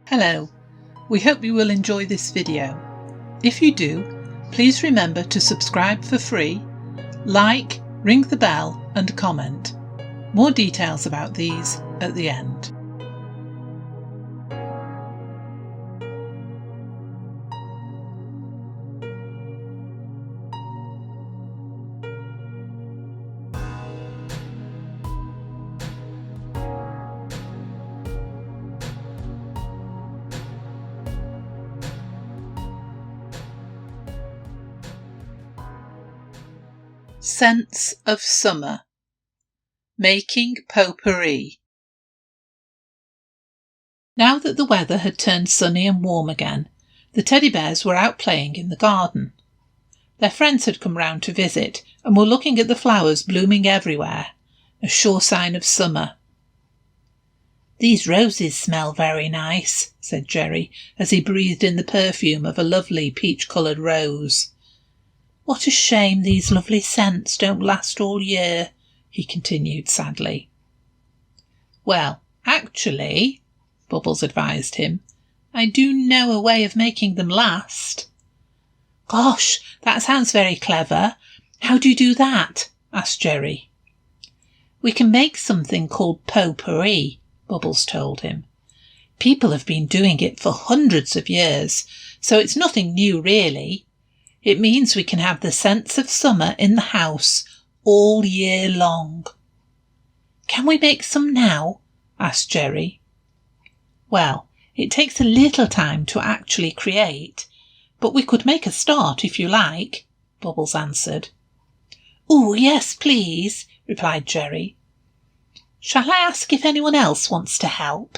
Hello, we hope you will enjoy this video. If you do, please remember to subscribe for free, like, ring the bell and comment. More details about these at the end. Scents of Summer. Making potpourri. Now that the weather had turned sunny and warm again, the teddy bears were out playing in the garden. Their friends had come round to visit and were looking at the flowers blooming everywhere, a sure sign of summer. "These roses smell very nice," said Jerry as he breathed in the perfume of a lovely peach-coloured rose. "What a shame these lovely scents don't last all year," he continued sadly. "Well, actually," Bubbles advised him, "I do know a way of making them last." "Gosh, that sounds very clever. How do you do that?" asked Jerry. "We can make something called potpourri," Bubbles told him. "People have been doing it for hundreds of years, so it's nothing new really. It means we can have the scents of summer in the house all year long." "Can we make some now?" asked Jerry. "Well, it takes a little time to actually create, but we could make a start if you like," Bubbles answered. "Oh, yes, please," replied Jerry. "Shall I ask if anyone else wants to help?"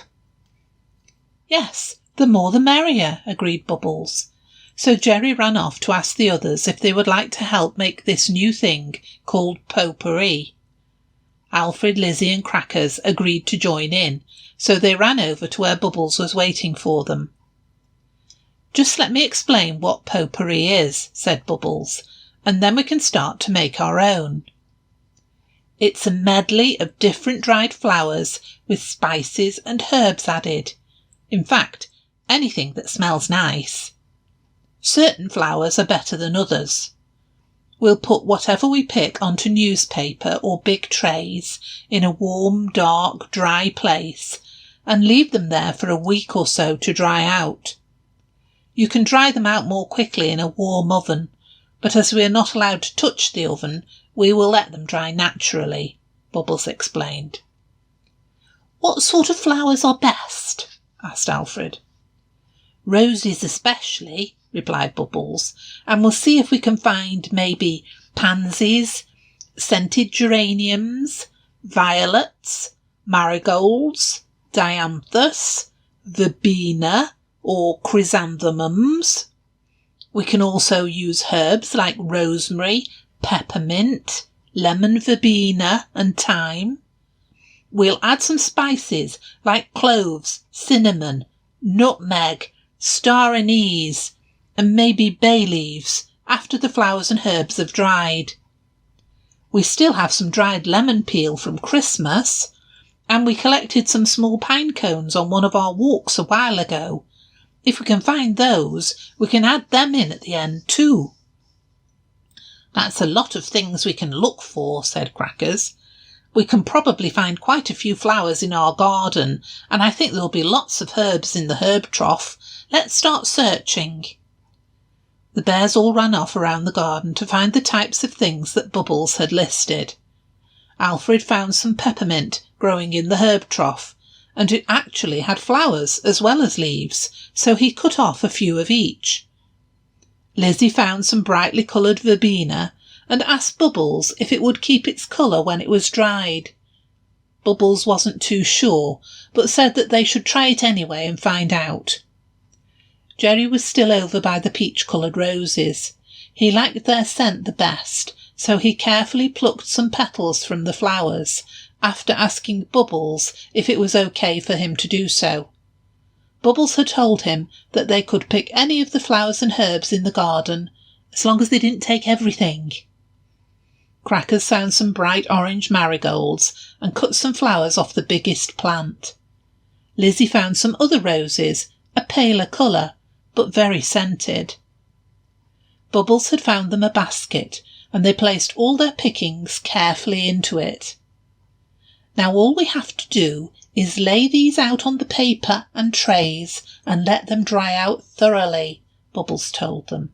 "Yes, the more the merrier," agreed Bubbles. So Jerry ran off to ask the others if they would like to help make this new thing called potpourri. Alfred, Lizzie and Crackers agreed to join in, so they ran over to where Bubbles was waiting for them. "Just let me explain what potpourri is," said Bubbles, "and then we can start to make our own. It's a medley of different dried flowers with spices and herbs added. In fact, anything that smells nice. Certain flowers are better than others. We'll put whatever we pick onto newspaper or big trays in a warm, dark, dry place and leave them there for a week or so to dry out. You can dry them out more quickly in a warm oven, but as we are not allowed to touch the oven, we will let them dry naturally," Bubbles explained. "What sort of flowers are best?" asked Alfred. "Roses especially," replied Bubbles, "and we'll see if we can find maybe pansies, scented geraniums, violets, marigolds, dianthus, verbena or chrysanthemums. We can also use herbs like rosemary, peppermint, lemon verbena and thyme. We'll add some spices like cloves, cinnamon, nutmeg, star anise, and maybe bay leaves after the flowers and herbs have dried. We still have some dried lemon peel from Christmas, and we collected some small pine cones on one of our walks a while ago. If we can find those, we can add them in at the end too." "That's a lot of things we can look for," said Crackers. "We can probably find quite a few flowers in our garden, and I think there'll be lots of herbs in the herb trough. Let's start searching." The bears all ran off around the garden to find the types of things that Bubbles had listed. Alfred found some peppermint growing in the herb trough, and it actually had flowers as well as leaves, so he cut off a few of each. Lizzie found some brightly coloured verbena and asked Bubbles if it would keep its colour when it was dried. Bubbles wasn't too sure, but said that they should try it anyway and find out. Jerry was still over by the peach-coloured roses. He liked their scent the best, so he carefully plucked some petals from the flowers, after asking Bubbles if it was okay for him to do so. Bubbles had told him that they could pick any of the flowers and herbs in the garden, as long as they didn't take everything. Crackers found some bright orange marigolds and cut some flowers off the biggest plant. Lizzie found some other roses a paler colour, but very scented. Bubbles had found them a basket, and they placed all their pickings carefully into it. Now all we have to do is lay these out on the paper and trays and let them dry out thoroughly, Bubbles told them.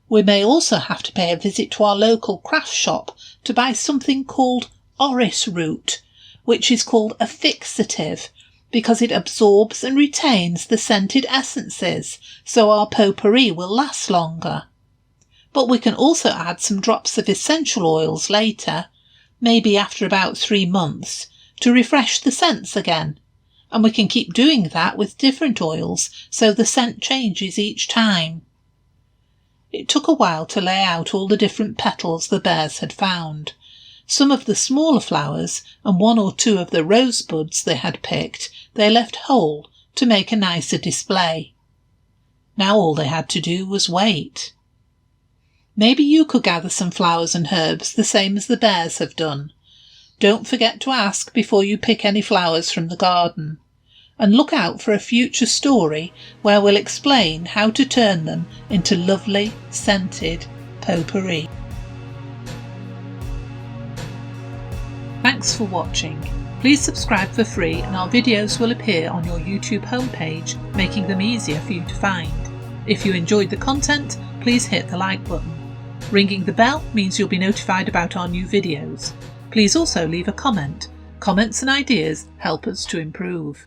We may also have to pay a visit to our local craft shop to buy something called orris root, which is called a fixative because it absorbs and retains the scented essences, so our potpourri will last longer. But we can also add some drops of essential oils later, maybe after about 3 months, to refresh the scents again, and we can keep doing that with different oils so the scent changes each time. It took a while to lay out all the different petals the bears had found. Some of the smaller flowers and 1 or 2 of the rosebuds they had picked they left whole to make a nicer display. Now all they had to do was wait. Maybe you could gather some flowers and herbs the same as the bears have done. Don't forget to ask before you pick any flowers from the garden. And look out for a future story where we'll explain how to turn them into lovely, scented potpourri. Thanks for watching. Please subscribe for free and our videos will appear on your YouTube homepage, making them easier for you to find. If you enjoyed the content, please hit the like button. Ringing the bell means you'll be notified about our new videos. Please also leave a comment. Comments and ideas help us to improve.